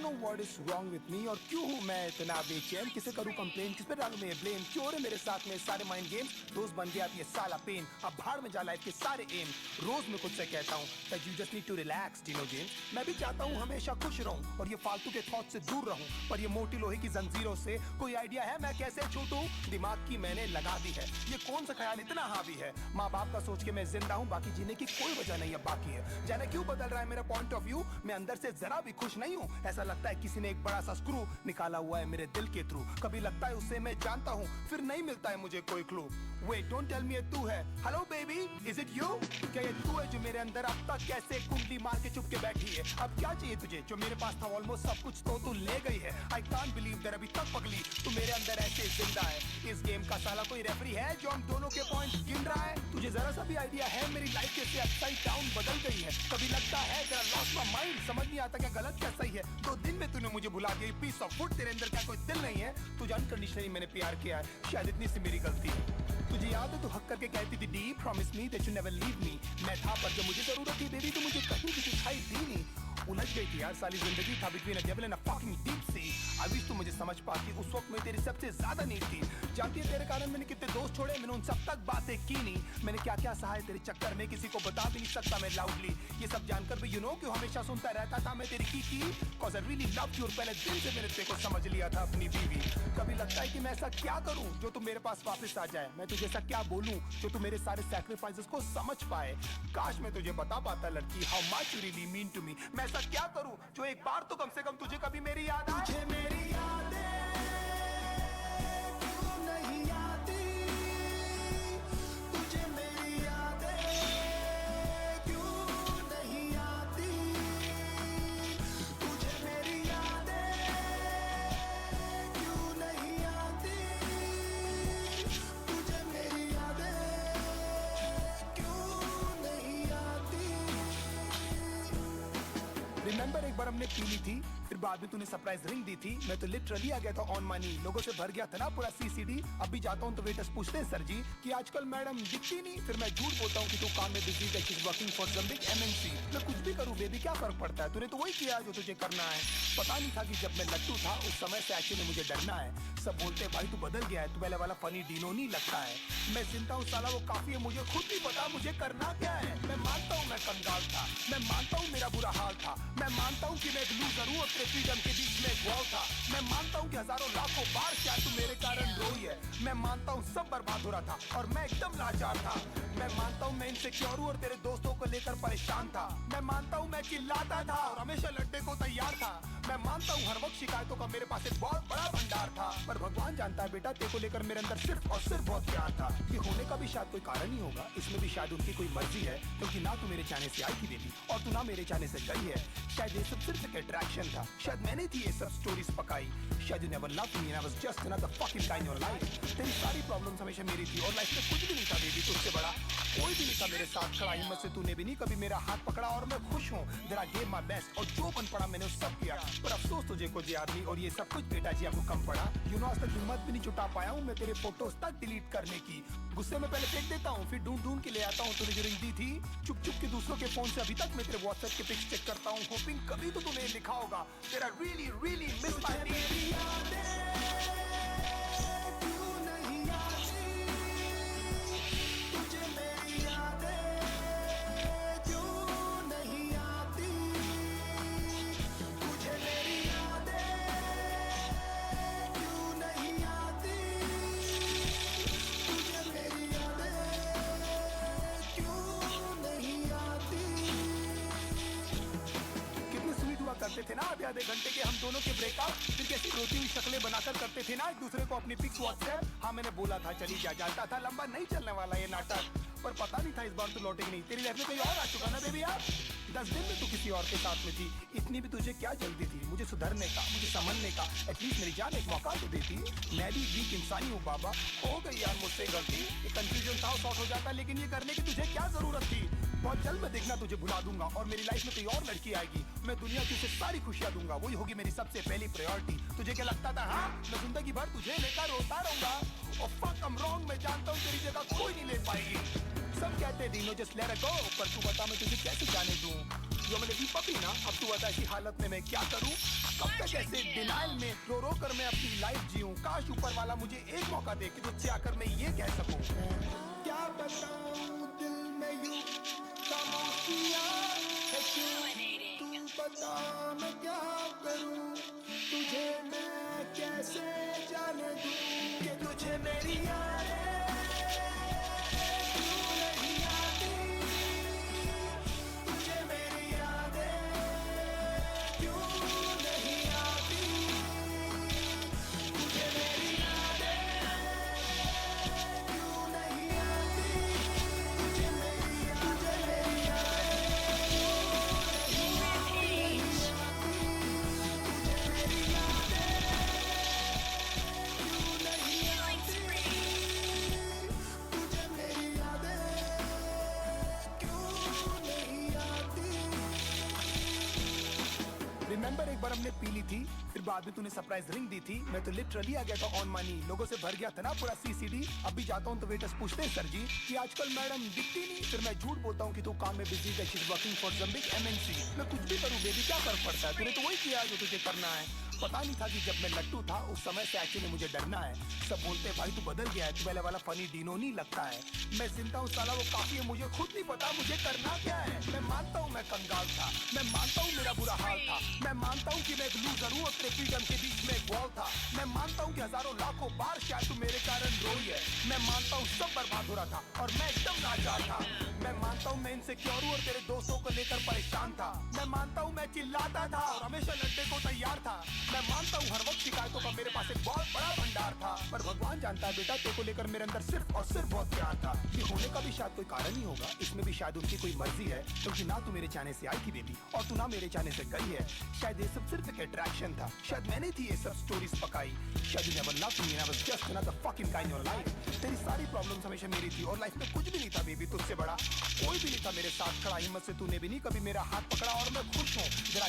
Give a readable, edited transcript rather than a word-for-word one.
Know what is wrong with me और क्यों हूँ मैं इतना बेचैन, किसे करूँ कंप्लेन, किस पे डालूं मैं ब्लेम, क्यों रे मेरे साथ में सारे माइंड गेम्स, रोज बन गया ये साला पेन, अब भाड़ में जा लाइफ के सारे एम, रोज मैं खुद से कहता हूँ that you just need to relax Dino James, मैं भी चाहता हूँ हमेशा खुश रहूं और ये फालतू के थॉट से दूर रहूं, पर ये मोटी लोहे की जंजीरों से कोई आइडिया है मैं कैसे छूटूं, दिमाग की मैंने लगा दी है, ये कौन सा ख्याल इतना हावी है, माँ बाप का सोच के मैं जिंदा हूँ, बाकी जीने की कोई वजह नहीं है बाकी है, जाने क्यों बदल रहा है मेरा पॉइंट ऑफ व्यू, मैं अंदर से जरा भी खुश नहीं हूँ, ऐसा लगता है किसी ने एक बड़ा सा स्क्रू निकाला हुआ है मेरे दिल के थ्रू, कभी लगता है उससे मैं जानता हूँ फिर नहीं मिलता है मुझे कोई clue, wait don't tell me ये तू है, hello baby is it you, क्या ये तू है जो मेरे अंदर अब तक कैसे कुंडली मार के चुप के बैठी है, अब क्या चाहिए तुझे जो मेरे पास था ऑलमोस्ट सब कुछ तो तू ले गई है, आई कांट बिलीव दैट अभी तक पगली तू मेरे अंदर ऐसे जिंदा है, इस गेम का साला कोई रेफरी है जो हम दोनों के पॉइंट गिन रहा है, तुझे जरा सा भी आइडिया है मेरी लाइफ कैसे अपसाइड डाउन बदल गई है, कभी लगता है जरा लॉस्ट माय माइंड, समझ नहीं आता क्या गलत क्या सही है, 2 दिन में तूने मुझे भुला दिया, पीस ऑफ फूड तेरे अंदर क्या कोई दिल नहीं है, तुझे अनकंडीशनली मैंने प्यार किया है, शायद इतनी सी मेरी गलती है, तुझे याद है तू हक करके कहती थी D promise me that you never leave me, मैं था पर जब मुझे जरूरत थी बेबी तो मुझे कहीं भी दिखाई दी नहीं, उलझ गई थी यार साली जिंदगी था between a devil and a fucking deep sea, I wish तू मुझे समझ पाती, उस वक्त मैं तेरी सबसे ज्यादा नीड थी, जानती है तेरे कारण मैंने कितने दोस्त छोड़े, मैंने उन सब तक बातें की नहीं, मैंने क्या क्या सहा है तेरे चक्कर में, किसी को बता भी नहीं सकता मैं लाउडली, ये सब जानकर भी यू नो क्यों हमेशा सुनता रहता था मैं तेरी की cause I really loved you, और पहले दिन से मैंने तेरे को समझ लिया था अपनी बीवी, कभी लगता है कि मैं ऐसा क्या करूं जो तू मेरे पास वापस आ जाए, मैं तुझे ऐसा क्या बोलूं जो तू मेरे सारे सैक्रिफाइसेस को समझ पाए, काश मैं तुझे बता पाता लड़की how much you really mean to me, मैं ऐसा क्या करूं जो एक बार तो कम से कम तुझे कभी मेरी याद आए, तुझे मेरी यादें क्यों नहीं आती, तुझे मेरी यादें क्यों नहीं आती, तुझे मेरी यादें क्यों नहीं आती, तुझे मेरी यादें क्यों नहीं आती, रिमेंबर एक बार हमने पी ली थी, फिर बाद में तूने सरप्राइज रिंग दी थी, मैं तो लिटरली आ गया था ऑन मनी, लोगों से भर गया था ना पूरा सीसीडी, अब भी जाता हूँ तो वेटर्स पूछते हैं सर जी कि आजकल मैडम दिखती नहीं, फिर मैं झूठ बोलता हूँ कि तू काम में बिजी है, she is working for some big MNC, मैं कुछ भी करूँ बेबी क्या फर्क पड़ता है, तूने तो वही किया जो तुझे करना है, पता नहीं था कि जब मैं लट्टू था उस समय से एक्चुअली मुझे डरना है, सब बोलते हैं भाई तू बदल गया है, तू पहले वाला फनी डीनो नहीं लगता है, मैं जिंदा हूँ साला वो काफी है, मुझे खुद भी पता मुझे करना क्या है, मैं मानता हूँ मैं कंगाल था, मैं मानता हूँ मेरा बुरा हाल था, मैं मानता हूँ कि मैं एक लूजर हूँ और तेरे फ्रीडम के बीच में एक वॉल था, मैं मानता हूँ कि हजारों लाखों बार शायद तू मेरे कारण रोई है, मैं मानता हूँ सब बर्बाद हो रहा था और मैं एकदम लाचार था, मैं मानता हूँ मैं इनसिक्योर हूँ और तेरे दोस्तों को लेकर परेशान था, मैं मानता हूँ मैं चिल्लाता था और हमेशा लड़ने को तैयार था, मैं मानता हूँ हर वक्त शिकायतों का मेरे पास एक बहुत बड़ा भंडार था, पर भगवान जानता है बेटा तेरे को लेकर मेरे अंदर सिर्फ और सिर्फ बहुत प्यार था, ये होने का भी शायद कोई कारण ही होगा, इसमें भी शायद उनकी कोई मर्जी है, क्योंकि ना तू मेरे चाहने से आई थी बेबी और तू ना मेरे चाहने से गई है, शायद ये सब सिर्फ एक अट्रैक्शन था, शायद मैंने थी ये सब स्टोरीज पकाई, शायद you never loved me and I was just another fucking guy in your life, तेरी सारी प्रॉब्लम्स हमेशा मेरी थी और लाइफ में कुछ भी नहीं था बेबी तुझसे बड़ा, कोई भी नहीं था मेरे साथ खड़ा, हिम्मत से तूने भी नहीं कभी मेरा हाथ पकड़ा और मैं खुश हूँ that I gave my best और जो बन पड़ा मैंने उस सब किया, पर अफसोस तुझे कुछ याद नहीं और ये सब कुछ बेटा जी आपको कम पड़ा, यू नो आज तक हिम्मत भी नहीं जुटा पाया हूँ मैं तेरे फोटोज तक डिलीट करने की, गुस्से में पहले फेंक देता हूँ फिर ढूंढ ढूंढ के ले आता हूँ, तूने जो रिंग दी थी चुप चुप के दूसरों के फोन से अभी तक मैं तेरे व्हाट्सएप के पिक्स चेक करता हूँ, होपिंग कभी तो तूने लिखा होगा तेरा रियली रियली मिस माय करते थे ना आधे घंटे के हम दोनों के ब्रेकअप, फिर कैसी रोती हुई शक्लें बनाकर करते थे ना एक दूसरे को अपनी पिक्स व्हाट्सएप, हाँ मैंने बोला था चली जा, जानता था लंबा नहीं चलने वाला ये नाटक, पर पता नहीं था इस बार तू लौटेगी नहीं, तेरी लाइफ में कोई और आ चुका ना बेबी यार, 10 दिन में तू किसी और के साथ में थी, इतनी भी तुझे क्या जल्दी थी मुझे सुधरने का, मुझे समझने का, एटलीस्ट मेरी जान एक मौका तो देती, मैं भी वीक इंसानी हूँ बाबा, हो गई यार मुझसे गलती, ये कंफ्यूजन था सॉर्ट हो जाता, लेकिन ये करने की तुझे क्या जरूरत थी, बहुत जल्द मैं देखना तुझे भुला दूंगा और मेरी लाइफ में कोई और लड़की आएगी, मैं दुनिया की उसे सारी खुशियां दूंगा, वही होगी मेरी सबसे पहली प्रायोरिटी, तुझे क्या लगता था हाँ मैं जिंदगी भर तुझे लेकर रोता रहूंगा, और फक आई एम रॉन्ग, मैं जानता हूँ तेरी जगह कोई नहीं ले पाएगी, सब कहते दीनो जस्ट लेट इट गो, पर तू बता मैं तुझे कैसे जाने दूं, जो मैंने दी पपी ना, अब तू बता ऐसी हालत में मैं क्या करूं? कब तक ऐसे डिनाइल में रो रो कर मैं अपनी लाइफ जीऊं? काश ऊपर वाला मुझे एक मौका दे कि तुझसे आकर मैं ये कह सकूं, क्या बताऊं दिल में यूं खामोशियां है क्यों? तू बता मैं क्या करूं, तुझे मैं कैसे जाने दूं कि तुझे मेरी यादें क्यों नहीं आती? तुझे मेरी यादें क्यों नहीं आती? तुझे मेरी यादें क्यों नहीं आती? तुझे मेरी रिमेंबर एक बार हमने पी ली थी, फिर बाद में तूने सरप्राइज रिंग दी थी। मैं तो लिटरली आ गया था ऑन मनी, लोगों से भर गया था ना पूरा सीसीडी। अब भी जाता हूँ तो वेटर्स पूछते हैं सर जी कि आजकल मैडम दिखती नहीं। फिर मैं झूठ बोलता हूँ कि तू काम में बिजी है, she is working for some big MNC. मैं कुछ भी करूँ बेबी क्या फर्क पड़ता है, तूने तो वही किया जो तुझे करना है। पता नहीं था कि जब मैं लट्टू था उस समय से एक्चुअली मुझे डरना है। सब बोलते भाई तू बदल गया है, तू पहले वाला फनी डीनो नहीं लगता है। मैं जिंदा हूँ साला वो काफी है, मुझे खुद नहीं पता मुझे करना क्या है। मैं मानता हूँ मैं कंगाल था, मैं मानता हूँ मेरा बुरा हाल था, मैं मानता हूँ कि मैं एक लूजर हूँ और तेरे फ्रीडम के बीच में एक वॉल था। मैं मानता हूँ कि हजारों लाखों बार शायद तू मेरे कारण रोई है। मैं मानता हूँ सब बर्बाद हो रहा था और मैं एकदम लाचार था। मैं मानता हूँ मैं इनसिक्योर हूँ और तेरे दोस्तों को लेकर परेशान था। मैं मानता हूँ मैं चिल्लाता था और हमेशा लड़ने को तैयार था। मैं मानता हूँ हर वक्त शिकायतों का मेरे पास एक बहुत बड़ा भंडार था। पर भगवान जानता है बेटा तेरे को लेकर मेरे अंदर सिर्फ और सिर्फ बहुत प्यार था। ये होने का भी शायद कोई कारण ही होगा, इसमें भी शायद उनकी कोई मर्जी है। क्योंकि ना तू मेरे चाहने से आई थी बेबी और तू ना मेरे चाहने से गई है। शायद ये सब सिर्फ एक अट्रैक्शन था, शायद मैंने थी ये सब स्टोरीज पकाई। शायद you never loved me, I was just another fucking guy in your life. तेरी सारी प्रॉब्लम्स हमेशा मेरी थी और लाइफ में कुछ भी नहीं था बेबी तुझसे बड़ा। कोई भी नहीं था मेरे साथ खड़ा, हिम्मत से तूने भी नहीं कभी मेरा हाथ पकड़ा और मैं खुश हूँ। जरा